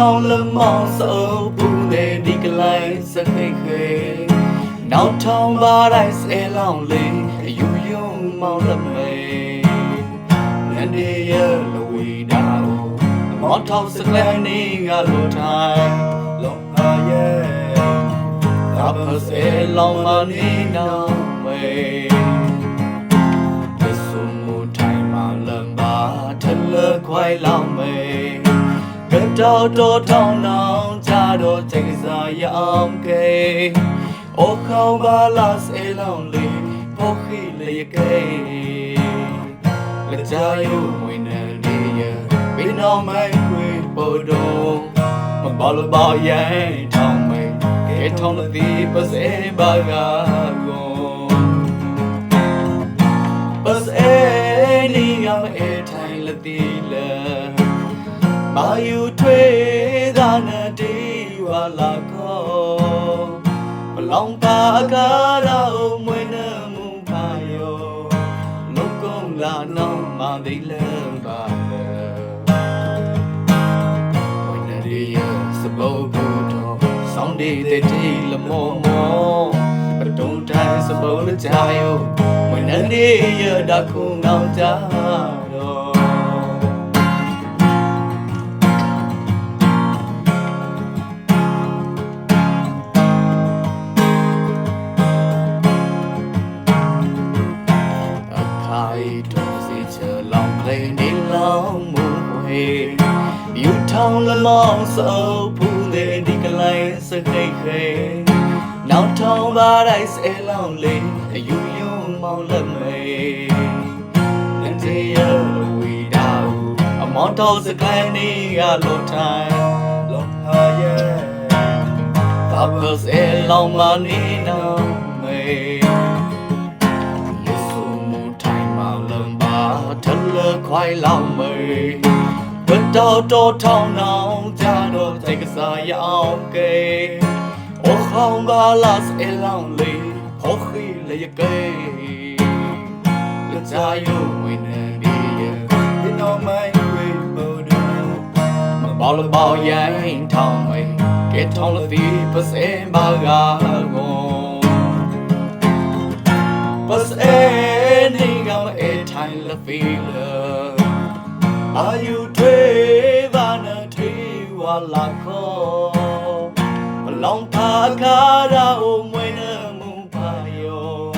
ထောင်လမောင်စုပ်ပူနေဒီကလိုင်းစခိတ်ခေနောက်ထောင်ပါတိုင်းဆဲလောင်လေးအယူယုံမောင်လမေနန္ဒီရလဝီဒါမောင်ထောင်စကလန်နေငါလိုထိုင်လုံဟာရဲ့သာပစေလောင်မနေနောင်မေတဆုမူထိုင်မှလမ်ပါထလခွိုင်လောင်မေတော်ထောင်းနောင်ကြတော့ချိန်ကစားရအောင်ကေအိုခေါင်းပါလာစေလောင်လေးဖို့ခိလေကေလက်ကြယုံဝင်နေရဘင်းတော်မိုင်ခွေပို့တော့မဘောလဘောရဲ့ထောင်းမေကေထောင်းတဲ့ပစေဘာကကိုပစေနီငါမအေထိုင်လက်တီလဲမာယူထွေးသာနဲ့ဒီဝါလာခေါ်ဘလောင်ပါကားတော့မွေးနေမှုပါယောလုံကုန်းလာနောင်မသိလဲပါလဲဝိနေရီစပုတ်ဘူးတော့ဆောင်းဒီတဲ့တီလမောမောပတုံတိုင်းစပုတ်လကြယောဝိနေရီရတခုငောင်းကြတော့နေလောင်မူဝေယူထောင်းလမောင်စုပ်ပူနေဒီကလိုင်းစခိတ်ခေနောက်ထောင်းပါတိုင်းဆဲလောင်လေးအယူယုံမောင်လက်မေနန္ဒီရဝီဒါအမောင်တော်စကိုင်းနေရလို့ထိုင်လုံဟာရဲ့သာပစဲလောင်မနေနောင်မေခွိုင်လောင်မေဘတ်တော်ထောင်းနောင်ကြတော့စိတ်ကစားရအောင်ကေအိုခေါင်းပါလာစအလောင်လေးခေါ်ခီလေကေလက်ကြယုံဝင်နေဒီနော်မိုင်းဝေဘော်ဒူမဘောလဘောရင်ထောင်းမေကေထောင်းလသီပစဲဘာဂါကိုပစဲနေကမအေထိုင်လဖီလာAre you Trevana Trewala Ko? Long Pakara Omwena Mumpayo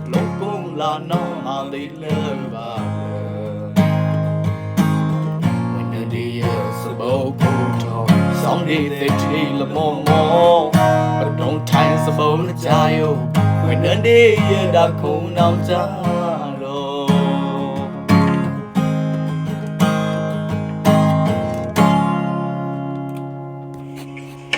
Lokum La No Ali Leva When the dear Sabo Someday they tell the more But don't tie Sabo the Jayo When the dear Dakun out